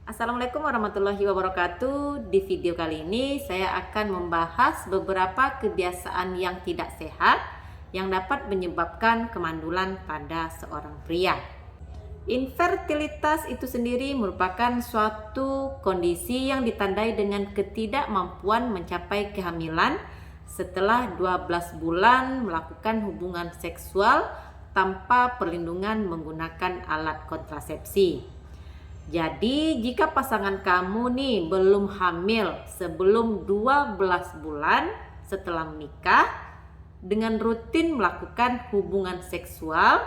Assalamualaikum warahmatullahi wabarakatuh. Di video kali ini saya akan membahas beberapa kebiasaan yang tidak sehat yang dapat menyebabkan kemandulan pada seorang pria. Infertilitas itu sendiri merupakan suatu kondisi yang ditandai dengan ketidakmampuan mencapai kehamilan setelah 12 bulan melakukan hubungan seksual tanpa perlindungan menggunakan alat kontrasepsi. Jadi jika pasangan kamu nih belum hamil sebelum 12 bulan setelah menikah dengan rutin melakukan hubungan seksual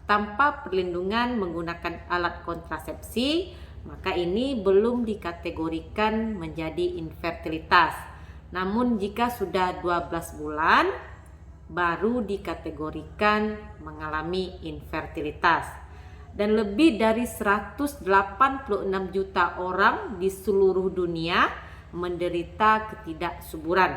tanpa perlindungan menggunakan alat kontrasepsi, maka ini belum dikategorikan menjadi infertilitas. Namun jika sudah 12 bulan baru dikategorikan mengalami infertilitas. Dan lebih dari 186 juta orang di seluruh dunia menderita ketidaksuburan.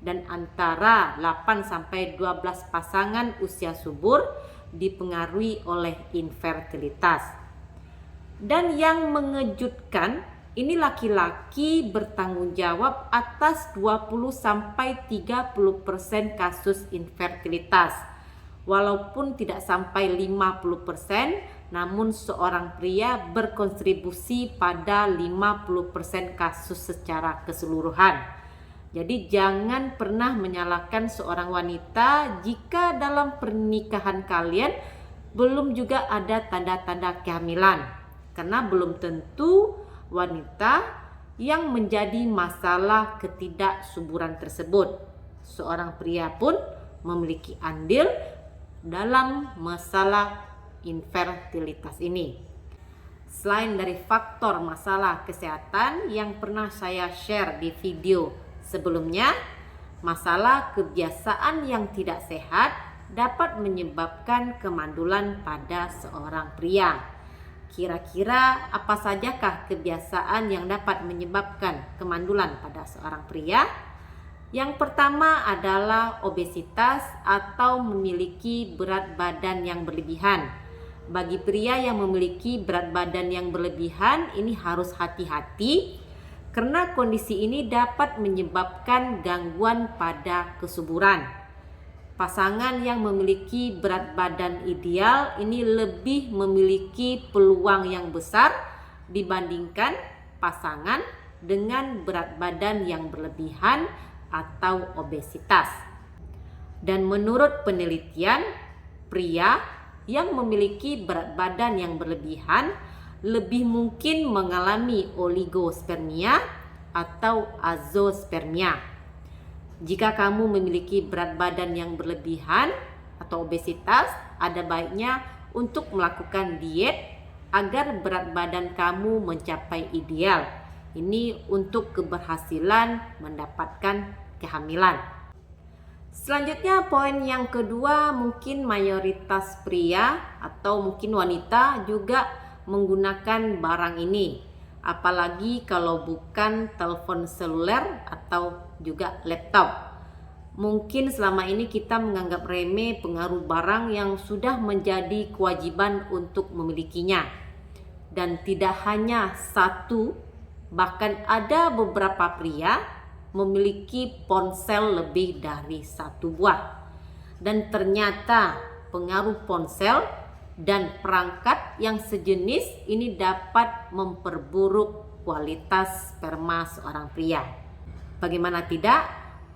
Dan antara 8 sampai 12 pasangan usia subur dipengaruhi oleh infertilitas. Dan yang mengejutkan, ini laki-laki bertanggung jawab atas 20 sampai 30% kasus infertilitas. Walaupun tidak sampai 50%, namun seorang pria berkontribusi pada 50% kasus secara keseluruhan. Jadi jangan pernah menyalahkan seorang wanita jika dalam pernikahan kalian belum juga ada tanda-tanda kehamilan. Karena belum tentu wanita yang menjadi masalah ketidaksuburan tersebut. Seorang pria pun memiliki andil dalam masalah infertilitas ini. Selain dari faktor masalah kesehatan yang pernah saya share di video sebelumnya, masalah kebiasaan yang tidak sehat dapat menyebabkan kemandulan pada seorang pria. Kira-kira apa sajakah kebiasaan yang dapat menyebabkan kemandulan pada seorang pria? Yang pertama adalah obesitas atau memiliki berat badan yang berlebihan. Bagi pria yang memiliki berat badan yang berlebihan, ini harus hati-hati karena kondisi ini dapat menyebabkan gangguan pada kesuburan. Pasangan yang memiliki berat badan ideal ini lebih memiliki peluang yang besar dibandingkan pasangan dengan berat badan yang berlebihan atau obesitas. Dan menurut penelitian, pria yang memiliki berat badan yang berlebihan lebih mungkin mengalami oligospermia atau azospermia. Jika kamu memiliki berat badan yang berlebihan atau obesitas, ada baiknya untuk melakukan diet agar berat badan kamu mencapai ideal. Ini untuk keberhasilan mendapatkan kehamilan. Selanjutnya poin yang kedua, mungkin mayoritas pria atau mungkin wanita juga menggunakan barang ini. Apalagi kalau bukan telepon seluler atau juga laptop. Mungkin selama ini kita menganggap remeh pengaruh barang yang sudah menjadi kewajiban untuk memilikinya. Dan tidak hanya satu, bahkan ada beberapa pria memiliki ponsel lebih dari satu buah. Dan ternyata pengaruh ponsel dan perangkat yang sejenis ini dapat memperburuk kualitas sperma seorang pria. Bagaimana tidak,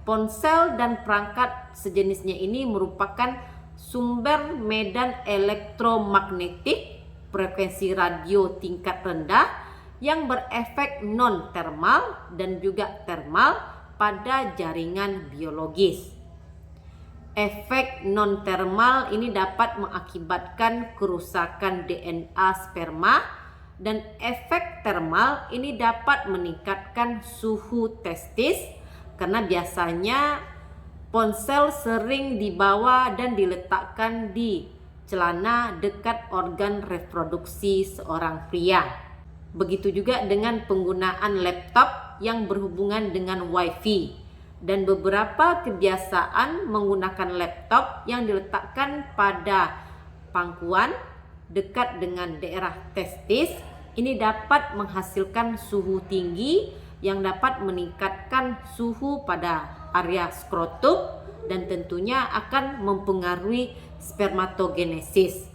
ponsel dan perangkat sejenisnya ini merupakan sumber medan elektromagnetik frekuensi radio tingkat rendah yang berefek non-termal dan juga termal pada jaringan biologis. Efek non-termal ini dapat mengakibatkan kerusakan DNA sperma dan efek termal ini dapat meningkatkan suhu testis karena biasanya ponsel sering dibawa dan diletakkan di celana dekat organ reproduksi seorang pria. Begitu juga dengan penggunaan laptop yang berhubungan dengan wifi. Dan beberapa kebiasaan menggunakan laptop yang diletakkan pada pangkuan dekat dengan daerah testis ini dapat menghasilkan suhu tinggi yang dapat meningkatkan suhu pada area skrotum dan tentunya akan mempengaruhi spermatogenesis.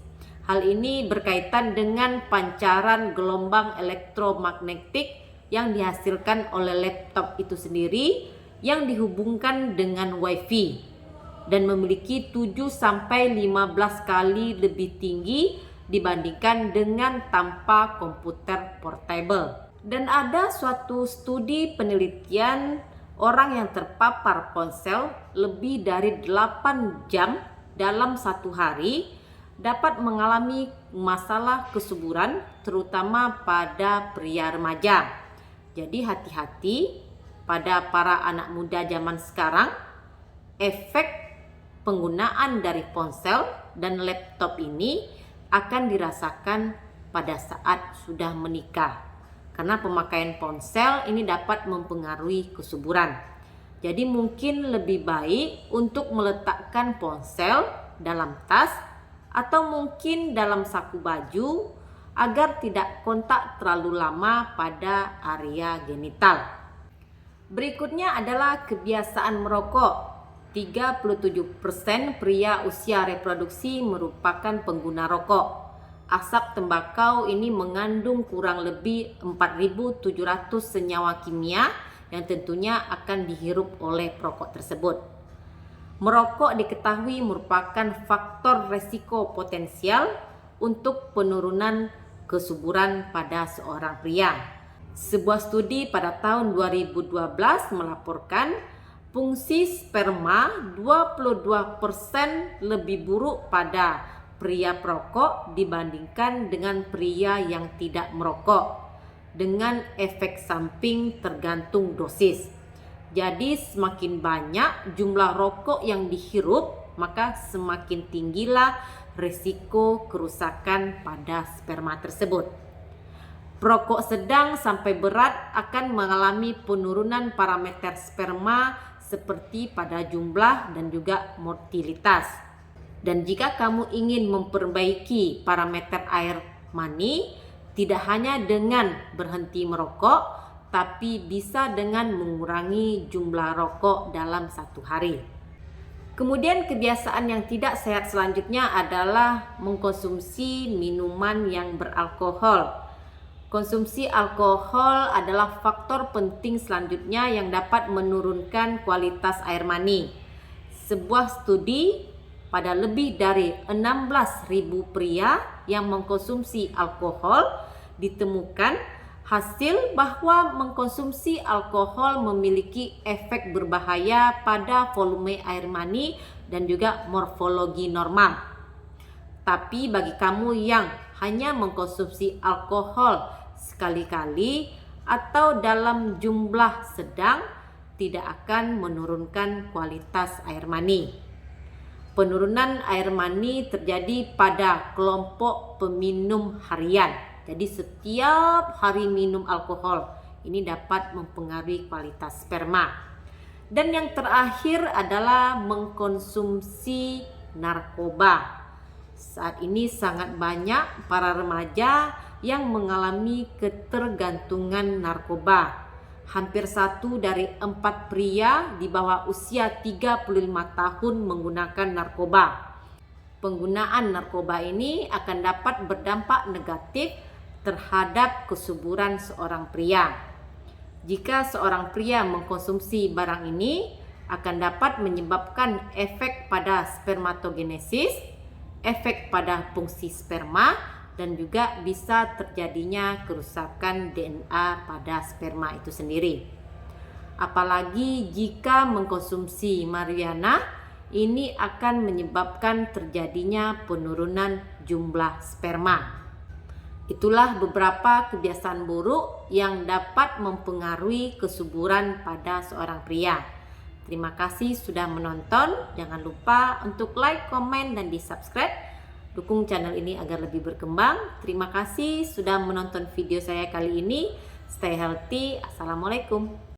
Hal ini berkaitan dengan pancaran gelombang elektromagnetik yang dihasilkan oleh laptop itu sendiri yang dihubungkan dengan WiFi dan memiliki 7-15 kali lebih tinggi dibandingkan dengan tanpa komputer portable. Dan ada suatu studi penelitian orang yang terpapar ponsel lebih dari 8 jam dalam satu hari dapat mengalami masalah kesuburan, terutama pada pria remaja. Jadi hati-hati pada para anak muda zaman sekarang, efek penggunaan dari ponsel dan laptop ini akan dirasakan pada saat sudah menikah. Karena pemakaian ponsel ini dapat mempengaruhi kesuburan. Jadi mungkin lebih baik untuk meletakkan ponsel dalam tas atau mungkin dalam saku baju agar tidak kontak terlalu lama pada area genital. Berikutnya adalah kebiasaan merokok. 37% pria usia reproduksi merupakan pengguna rokok. Asap tembakau ini mengandung kurang lebih 4.700 senyawa kimia yang tentunya akan dihirup oleh perokok tersebut. Merokok diketahui merupakan faktor resiko potensial untuk penurunan kesuburan pada seorang pria. Sebuah studi pada tahun 2012 melaporkan fungsi sperma 22% lebih buruk pada pria perokok dibandingkan dengan pria yang tidak merokok, dengan efek samping tergantung dosis. Jadi semakin banyak jumlah rokok yang dihirup, maka semakin tinggilah risiko kerusakan pada sperma tersebut. Perokok sedang sampai berat akan mengalami penurunan parameter sperma seperti pada jumlah dan juga motilitas. Dan jika kamu ingin memperbaiki parameter air mani, tidak hanya dengan berhenti merokok, tapi bisa dengan mengurangi jumlah rokok dalam satu hari. Kemudian kebiasaan yang tidak sehat selanjutnya adalah mengkonsumsi minuman yang beralkohol. Konsumsi alkohol adalah faktor penting selanjutnya yang dapat menurunkan kualitas air mani. Sebuah studi pada lebih dari 16.000 pria yang mengkonsumsi alkohol ditemukan hasil bahwa mengkonsumsi alkohol memiliki efek berbahaya pada volume air mani dan juga morfologi normal. Tapi bagi kamu yang hanya mengkonsumsi alkohol sekali-kali atau dalam jumlah sedang, tidak akan menurunkan kualitas air mani. Penurunan air mani terjadi pada kelompok peminum harian. Jadi setiap hari minum alkohol ini dapat mempengaruhi kualitas sperma. Dan yang terakhir adalah mengkonsumsi narkoba. Saat ini sangat banyak para remaja yang mengalami ketergantungan narkoba. Hampir 1 dari 4 pria di bawah usia 35 tahun menggunakan narkoba. Penggunaan narkoba ini akan dapat berdampak negatif terhadap kesuburan seorang pria. Jika seorang pria mengkonsumsi barang ini, akan dapat menyebabkan efek pada spermatogenesis, efek pada fungsi sperma, dan juga bisa terjadinya kerusakan DNA pada sperma itu sendiri. Apalagi jika mengkonsumsi marijuana, ini akan menyebabkan terjadinya penurunan jumlah sperma. Itulah beberapa kebiasaan buruk yang dapat mempengaruhi kesuburan pada seorang pria. Terima kasih sudah menonton. Jangan lupa untuk like, komen, dan di-subscribe. Dukung channel ini agar lebih berkembang. Terima kasih sudah menonton video saya kali ini. Stay healthy. Assalamualaikum.